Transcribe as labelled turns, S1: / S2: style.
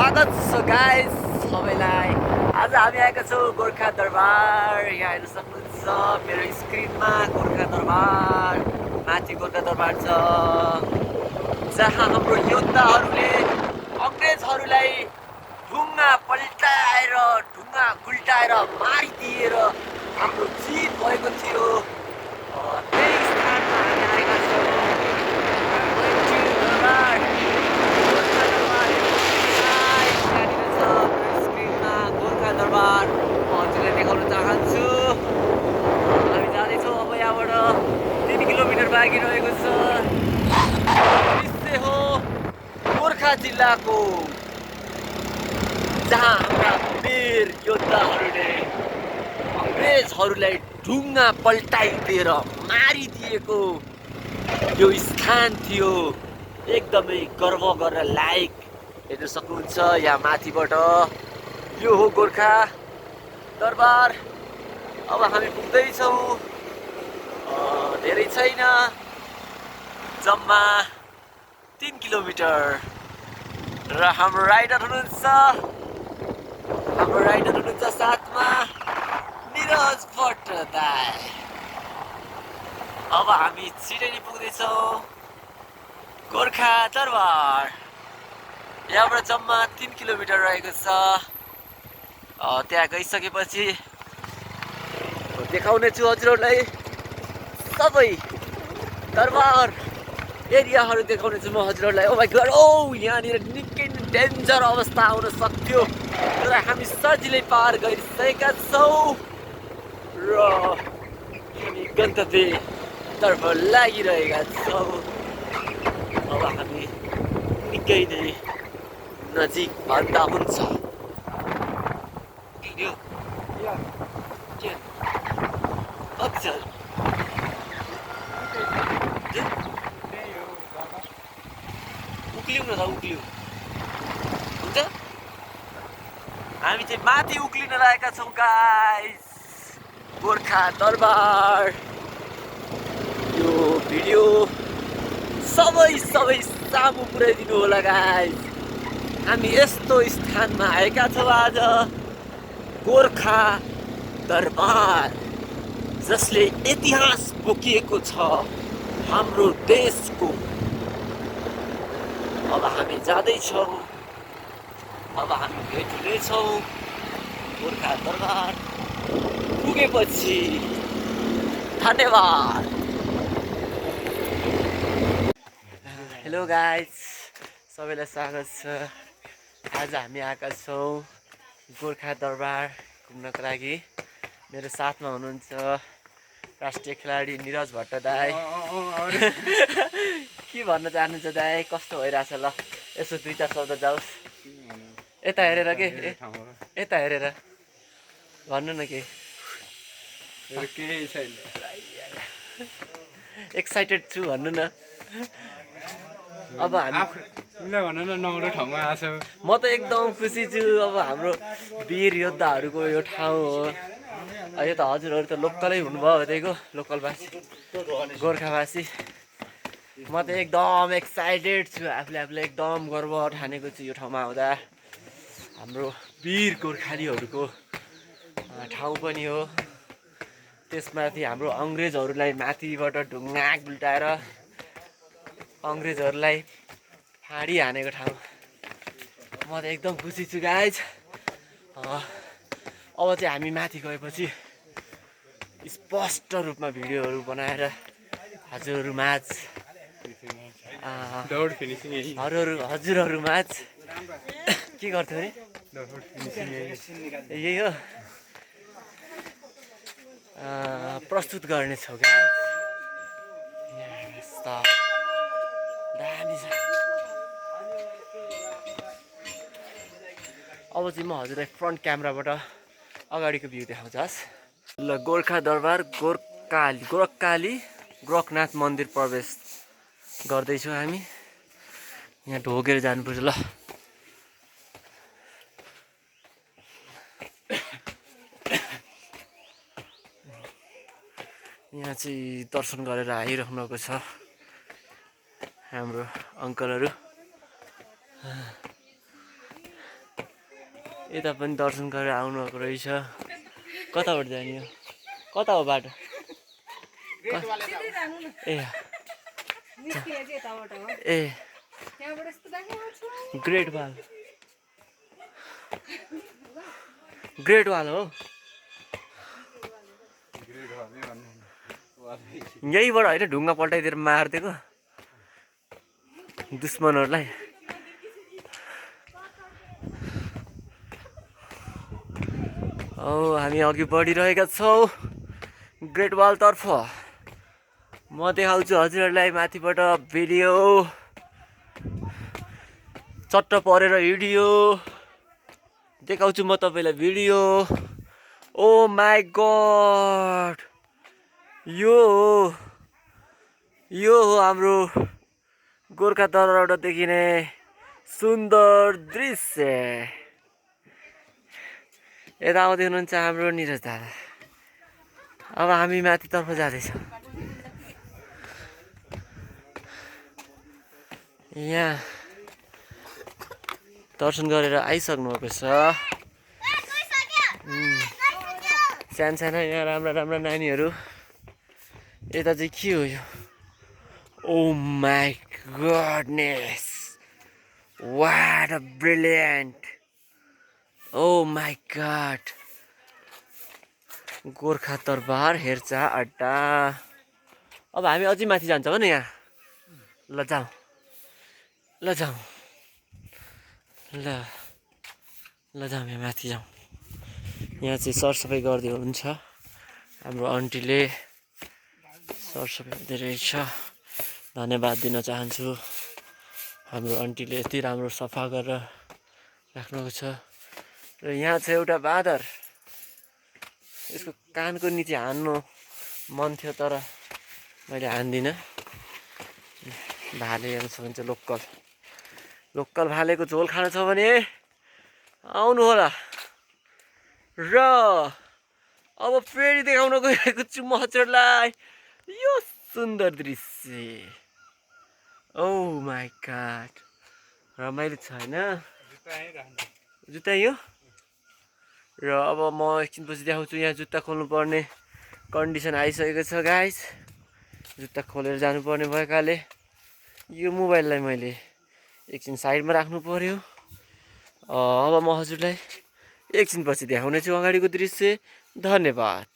S1: स्वागत छ गाइस सबैलाई। आज हामी आएका छौँ गोर्खा दरबार। यहाँ हेर्न सक्नुहुन्छ मेरो स्क्रिनमा गोर्खा दरबार, माथि गोर्खा दरबार छ, जहाँ हाम्रो योद्धाहरूले अङ्ग्रेजहरूलाई ढुङ्गा पल्टाएर ढुङ्गा गुल्टाएर मारिदिएर हाम्रो जित भएको थियो। त्यही स्थानमा हामी आएका छौँ। दरबार म हजुरलाई देखाउन चाहन्छु। हामी जाँदैछौँ अब यहाँबाट 3 किलोमिटर बाँकी रहेको छ। दृश्य हो गोर्खा जिल्लाको, जहाँ हाम्रा वीर योद्धाहरूले अङ्ग्रेजहरूलाई ढुङ्गा पल्टाइदिएर मारिदिएको यो स्थान थियो। एकदमै गर्व गर्न लायक। हेर्न सक्नुहुन्छ यहाँ माथिबाट यो हो गोर्खा दरबार। अब हामी पुग्दैछौँ, धेरै छैन, जम्मा 3 किलोमिटर। र हाम्रो राइडर हुनुहुन्छ साथमा निरज भट्ट दाइ। अब हामी छिटै नै पुग्दैछौँ गोर्खा दरबार। यहाँबाट जम्मा 3 किलोमिटर रहेको छ। त्यहाँ गइसकेपछि देखाउने छु हजुरहरूलाई सबै दरबार एरियाहरू देखाउने छु म हजुरहरूलाई। ओ माइ गॉड, यहाँनिर निकै नै डेन्जर अवस्था आउन सक्थ्यो, तर हामी सजिलै पार गरिसकेका छौँ र हामी गन्तव्यतर्फ लागिरहेका छौँ। अब हामी निकै नै नजिक भन्दा हुन्छ। उक्लिउँ न त, उक्लिउँ हुन्छ। हामी चाहिँ माथि उक्लिन लागेका छौँ गाइस, गोर्खा दरबार। यो भिडियो सबै सामु पुर्याइदिनु होला गाइस। हामी यस्तो स्थानमा आएका छौँ आज, गोर्खा दरबार, जसले इतिहास बोकिएको छ हाम्रो देशको। अब हामी जाँदैछौँ, अब हामी भेट हुनेछौँ गोर्खा दरबार पुगेपछि। धन्यवाद। हेलो गाइस, सबैलाई स्वागत छ। आज हामी आएका छौँ गोर्खा दरबार घुम्नको लागि। मेरो साथमा हुनुहुन्छ राष्ट्रिय खेलाडी निरज भट्ट दाइ। के भन्न चाहनुहुन्छ दाइ, कस्तो भइरहेछ? ल यसो 2-4 शब्द जाओस्। यता हेरेर के, यता हेरेर भन्नु न केही। एक्साइटेड छु भन्नु न। अब हामी म त एकदम खुसी छु। अब हाम्रो वीर योद्धाहरूको यो ठाउँ हो। यो त हजुरहरू त लोकलै हुनुभयो, त्यहीको लोकलवासी गोर्खावासी। म त एकदम एक्साइटेड छु। आफूले एकदम गर्व ठानेको छु यो ठाउँमा आउँदा। हाम्रो वीर गोर्खालीहरूको ठाउँ पनि हो। त्यसमाथि हाम्रो अङ्ग्रेजहरूलाई माथिबाट ढुङ्गा गुल्टाएर अङ्ग्रेजहरूलाई फाडी हानेको ठाउँ। म त एकदम खुसी छु गाइज। अब चाहिँ हामी माथि गएपछि स्पष्ट रूपमा भिडियोहरू बनाएर हजुरहरू माझ के गर्थ्यो अरे, यही हो प्रस्तुत गर्नेछौँ क्या। दामी छ। अब चाहिँ म हजुरलाई फ्रन्ट क्यामेराबाट अगाडिको भ्यू देखाउँछस्। ल, गोर्खा दरबार गोरखनाथ मन्दिर प्रवेश गर्दैछौँ हामी। यहाँ ढोगेर जानुपर्छ। ल यहाँ चाहिँ दर्शन गरेर आइरहनुभएको छ हाम्रो अङ्कलहरू। यता पनि दर्शन गरेर आउनुभएको रहेछ। कताबाट जाने हो? कता हो बाटो? ए ए ग्रेट वाल हो। यहीँबाट होइन ढुङ्गा पल्टाइदिएर मारिदिएको दुश्मनहरूलाई। हामी अघि बढिरहेका छौँ ग्रेट वालतर्फ। म देखाउँछु हजुरहरूलाई माथिबाट भिडियो। चट्ट परेर हिँडियो देखाउँछु म तपाईँलाई भिडियो। ओ माई गॉड, यो हो हाम्रो गोर्खा दरबारबाट देखिने सुन्दर दृश्य। यता आउँदै हुनुहुन्छ हाम्रो निरज दादा। अब हामी माथितर्फ जाँदैछौँ। यहाँ दर्शन गरेर आइसक्नु भएको छ। साना यहाँ राम्रा नानीहरू। यता चाहिँ के हो यो? Oh my goodness, what a brilliant, oh my god. Gorkha Darbar हेरचाह अड्डा। अब हामी अझै माथि जान्छौँ नि यहाँ। ल जाउँ ल जाउँ यहाँ माथि जाउँ। यहाँ चाहिँ सरसफाइ गर्दै हुनुहुन्छ हाम्रो आन्टीले। सरसफाइ हुँदै रहेछ। धन्यवाद दिन चाहन्छु हाम्रो आन्टीले यति राम्रो सफा गरेर राख्नुभएको छ। र यहाँ छ एउटा बाँदर। यसको कानको नीचे हान्नु मन थियो तर मैले हान्दिनँ। भाले हेर्नु छ भने चाहिँ लोकल भालेको झोल खानु छ भने आउनु होला। र अब फेरि देखाउन गइरहेको छु म हजुरलाई यो सुन्दर दृश्य। ओ माई गॉड, रमाइलो छ होइन? जुत्ता यो। र अब म एकछिनपछि देखाउँछु। यहाँ जुत्ता खोल्नु पर्ने कन्डिसन आइसकेको छ गाइस। जुत्ता खोलेर जानुपर्ने भएकाले यो मोबाइललाई मैले एकछिन साइडमा राख्नु पर्यो। अब म हजुरलाई एकछिनपछि देखाउनेछु अगाडिको दृश्य। धन्यवाद।